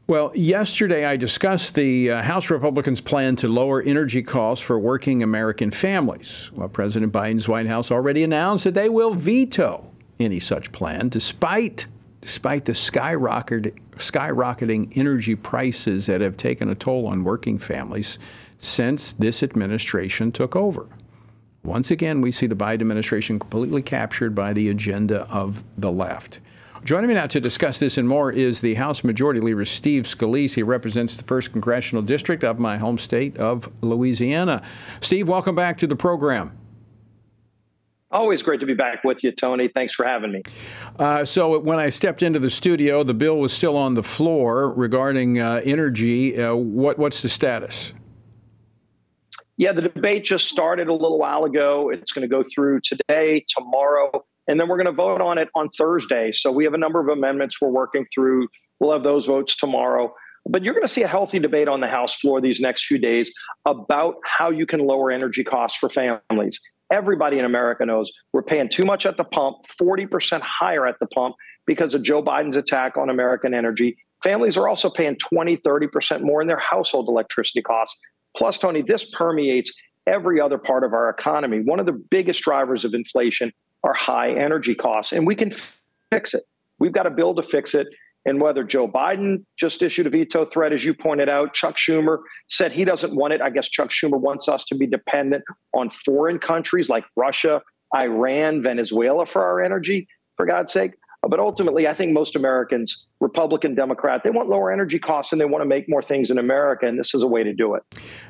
Well, yesterday I discussed the House Republicans' plan to lower energy costs for working American families. Well, President Biden's White House already announced that they will veto any such plan, despite the skyrocketing energy prices that have taken a toll on working families since this administration took over. Once again, we see the Biden administration completely captured by the agenda of the left. Joining me now to discuss this and more is the House Majority Leader, Steve Scalise. He represents the 1st Congressional District of my home state of Louisiana. Steve, welcome back to the program. Always great to be back with you, Tony. Thanks for having me. So when I stepped into the studio, the bill was still on the floor regarding energy. What's the status? Yeah, the debate just started a little while ago. It's going to go through today, tomorrow, and then we're going to vote on it on Thursday. So we have a number of amendments we're working through. We'll have those votes tomorrow. But you're going to see a healthy debate on the House floor these next few days about how you can lower energy costs for families. Everybody in America knows we're paying too much at the pump, 40% higher at the pump because of Joe Biden's attack on American energy. Families are also paying 20, 30% more in their household electricity costs. Plus, Tony, this permeates every other part of our economy. One of the biggest drivers of inflation are high energy costs, and we can fix it. We've got a bill to fix it. And whether Joe Biden just issued a veto threat, as you pointed out, Chuck Schumer said he doesn't want it. I guess Chuck Schumer wants us to be dependent on foreign countries like Russia, Iran, Venezuela for our energy, for God's sake. But ultimately, I think most Americans, Republican, Democrat, they want lower energy costs and they want to make more things in America. And this is a way to do it.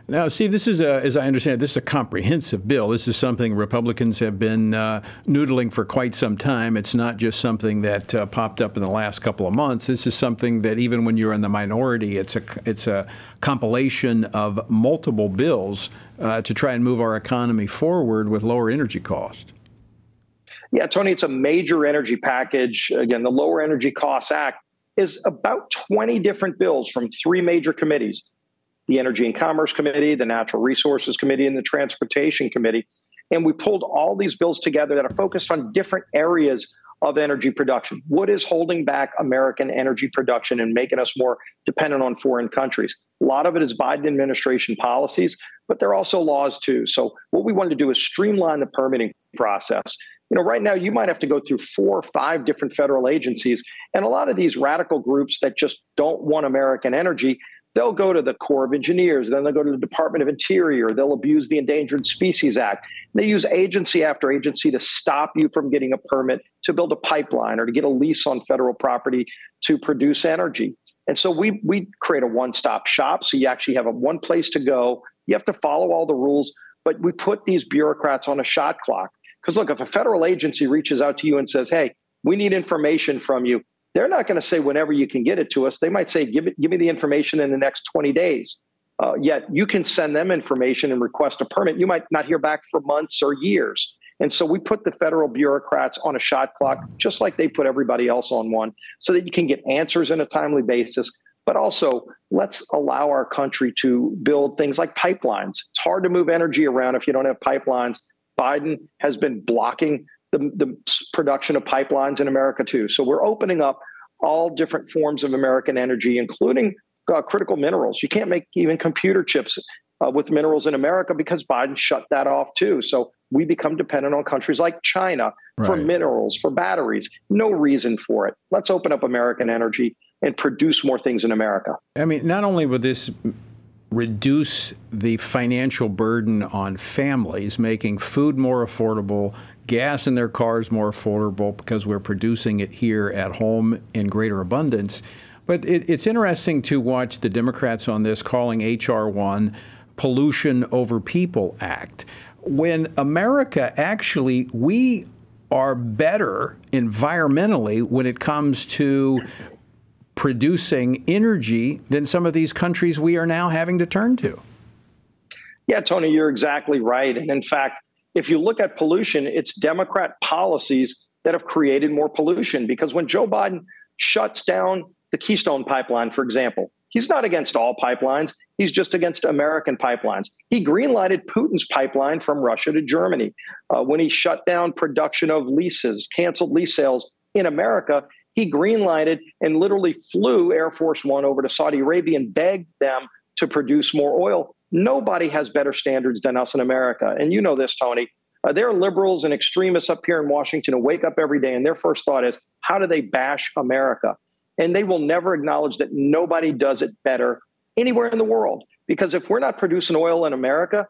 Now, Steve, this is, as I understand it, this is a comprehensive bill. This is something Republicans have been noodling for quite some time. It's not just something that popped up in the last couple of months. This is something that even when you're in the minority, it's a compilation of multiple bills to try and move our economy forward with lower energy costs. Yeah, Tony, it's a major energy package. Again, the Lower Energy Costs Act is about 20 different bills from 3 major committees: the Energy and Commerce Committee, the Natural Resources Committee, and the Transportation Committee. And we pulled all these bills together that are focused on different areas of energy production. What is holding back American energy production and making us more dependent on foreign countries? A lot of it is Biden administration policies, but there are also laws too. So what we wanted to do is streamline the permitting process. You know, right now you might have to go through 4 or 5 different federal agencies. And a lot of these radical groups that just don't want American energy, they'll go to the Corps of Engineers, then they'll go to the Department of Interior, they'll abuse the Endangered Species Act. They use agency after agency to stop you from getting a permit to build a pipeline or to get a lease on federal property to produce energy. And so we create a one-stop shop. So you actually have one place to go. You have to follow all the rules, but we put these bureaucrats on a shot clock. Because look, if a federal agency reaches out to you and says, hey, we need information from you, they're not going to say whenever you can get it to us. They might say, give me the information in the next 20 days. Yet you can send them information and request a permit. You might not hear back for months or years. And so we put the federal bureaucrats on a shot clock, just like they put everybody else on one, so that you can get answers on a timely basis. But also, let's allow our country to build things like pipelines. It's hard to move energy around if you don't have pipelines. Biden has been blocking the production of pipelines in America, too. So we're opening up all different forms of American energy, including critical minerals. You can't make even computer chips with minerals in America because Biden shut that off, too. So we become dependent on countries like China for minerals, for batteries. No reason for it. Let's open up American energy and produce more things in America. I mean, not only would this reduce the financial burden on families, making food more affordable, gas in their cars more affordable because we're producing it here at home in greater abundance. But it's interesting to watch the Democrats on this calling H.R. 1 Pollution Over People Act. When America actually, we are better environmentally when it comes to producing energy than some of these countries we are now having to turn to. Yeah, Tony, you're exactly right. And in fact, if you look at pollution, it's Democrat policies that have created more pollution. Because when Joe Biden shuts down the Keystone Pipeline, for example, he's not against all pipelines. He's just against American pipelines. He greenlighted Putin's pipeline from Russia to Germany. When he shut down production of leases, canceled lease sales in America, He greenlighted and literally flew Air Force One over to Saudi Arabia and begged them to produce more oil. Nobody has better standards than us in America. And you know this, Tony. There are liberals and extremists up here in Washington who wake up every day and their first thought is, how do they bash America? And they will never acknowledge that nobody does it better anywhere in the world. Because if we're not producing oil in America,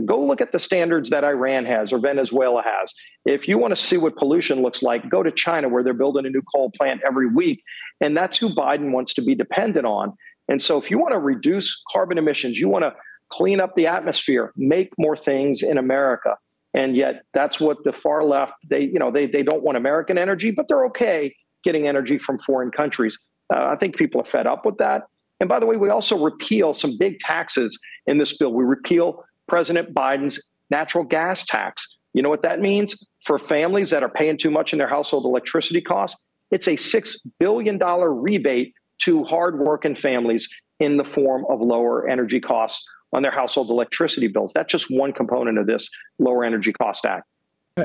go look at the standards that Iran has or Venezuela has. If you want to see what pollution looks like, go to China, where they're building a new coal plant every week. And that's who Biden wants to be dependent on. And so if you want to reduce carbon emissions, you want to clean up the atmosphere, make more things in America. And yet that's what the far left, they don't want American energy, but they're okay getting energy from foreign countries. I think people are fed up with that. And by the way, we also repeal some big taxes in this bill. We repeal President Biden's natural gas tax. You know what that means? For families that are paying too much in their household electricity costs, it's a $6 billion rebate to hardworking families in the form of lower energy costs on their household electricity bills. That's just one component of this Lower Energy Cost Act.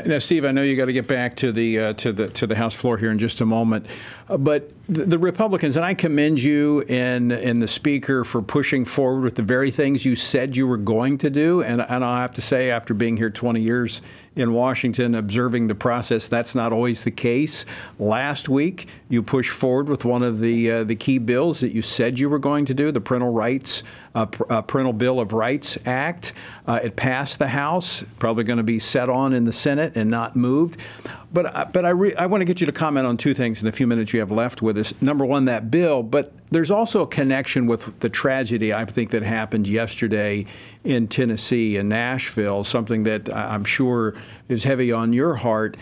Now, Steve, I know you got to get back to the House floor here in just a moment, but the Republicans, and I commend you and the Speaker for pushing forward with the very things you said you were going to do. And I'll have to say, after being here 20 years in Washington, observing the process, that's not always the case. Last week, you pushed forward with one of the key bills that you said you were going to do, the Parental Bill of Rights Act. It passed the House, probably going to be set on in the Senate and not moved. But I want to get you to comment on two things in the few minutes you have left with us. Number one, that bill, but there's also a connection with the tragedy, I think, that happened yesterday in Tennessee, in Nashville, something that I'm sure is heavy on your heart.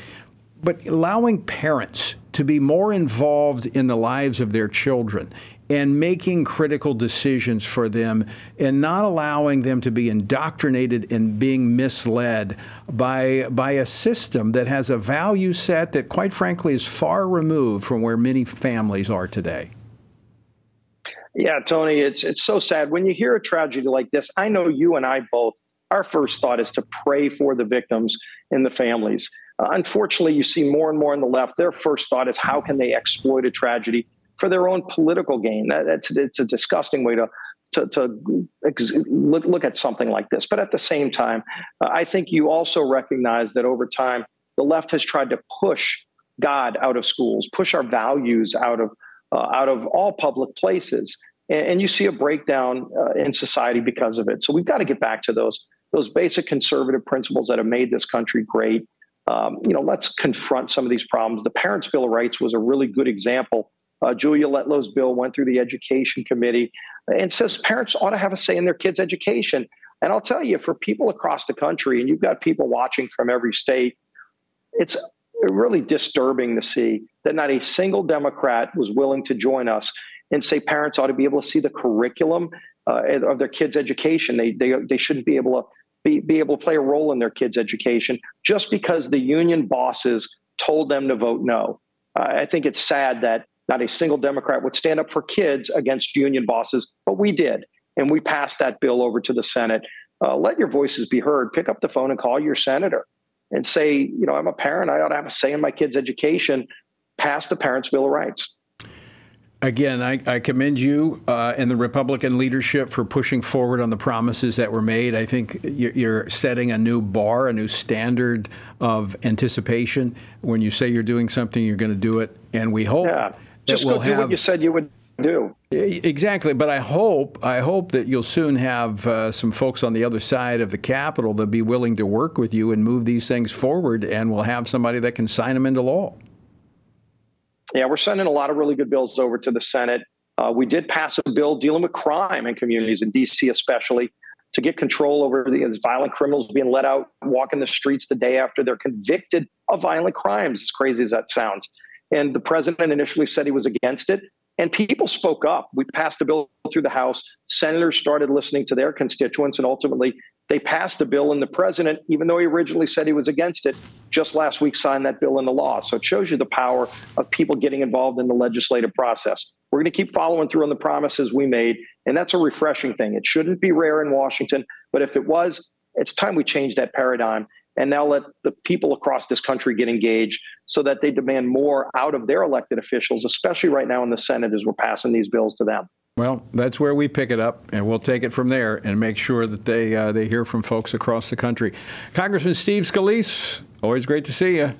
But allowing parents to be more involved in the lives of their children and making critical decisions for them and not allowing them to be indoctrinated and being misled by a system that has a value set that, quite frankly, is far removed from where many families are today. Yeah, Tony, it's so sad. When you hear a tragedy like this, I know you and I both, our first thought is to pray for the victims and the families. Unfortunately, you see more and more on the left, their first thought is how can they exploit a tragedy for their own political gain. It's a disgusting way to look at something like this. But at the same time, I think you also recognize that over time, the left has tried to push God out of schools, push our values out of all public places. And you see a breakdown in society because of it. So we've got to get back to those basic conservative principles that have made this country great. Let's confront some of these problems. The Parents' Bill of Rights was a really good example. Julia Letlow's bill went through the Education Committee and says parents ought to have a say in their kids' education. And I'll tell you, for people across the country, and you've got people watching from every state, it's really disturbing to see that not a single Democrat was willing to join us and say parents ought to be able to see the curriculum of their kids' education. They shouldn't be able to play a role in their kids' education just because the union bosses told them to vote no. I think it's sad that not a single Democrat would stand up for kids against union bosses, but we did. And we passed that bill over to the Senate. Let your voices be heard. Pick up the phone and call your senator and say, I'm a parent. I ought to have a say in my kid's education. Pass the Parents' Bill of Rights. Again, I commend you and the Republican leadership for pushing forward on the promises that were made. I think you're setting a new bar, a new standard of anticipation. When you say you're doing something, you're going to do it. And we hope just go do what you said you would do. Exactly. But I hope that you'll soon have some folks on the other side of the Capitol that be willing to work with you and move these things forward, and we'll have somebody that can sign them into law. Yeah, we're sending a lot of really good bills over to the Senate. We did pass a bill dealing with crime in communities, in D.C. especially, to get control over these violent criminals being let out, walking the streets the day after they're convicted of violent crimes, as crazy as that sounds. And the president initially said he was against it, and people spoke up. We passed the bill through the House. Senators started listening to their constituents, and ultimately they passed the bill. And the president, even though he originally said he was against it, just last week signed that bill into law. So it shows you the power of people getting involved in the legislative process. We're going to keep following through on the promises we made, and that's a refreshing thing. It shouldn't be rare in Washington, but if it was, it's time we change that paradigm and now let the people across this country get engaged so that they demand more out of their elected officials, especially right now in the Senate as we're passing these bills to them. Well, that's where we pick it up, and we'll take it from there and make sure that they hear from folks across the country. Congressman Steve Scalise, always great to see you.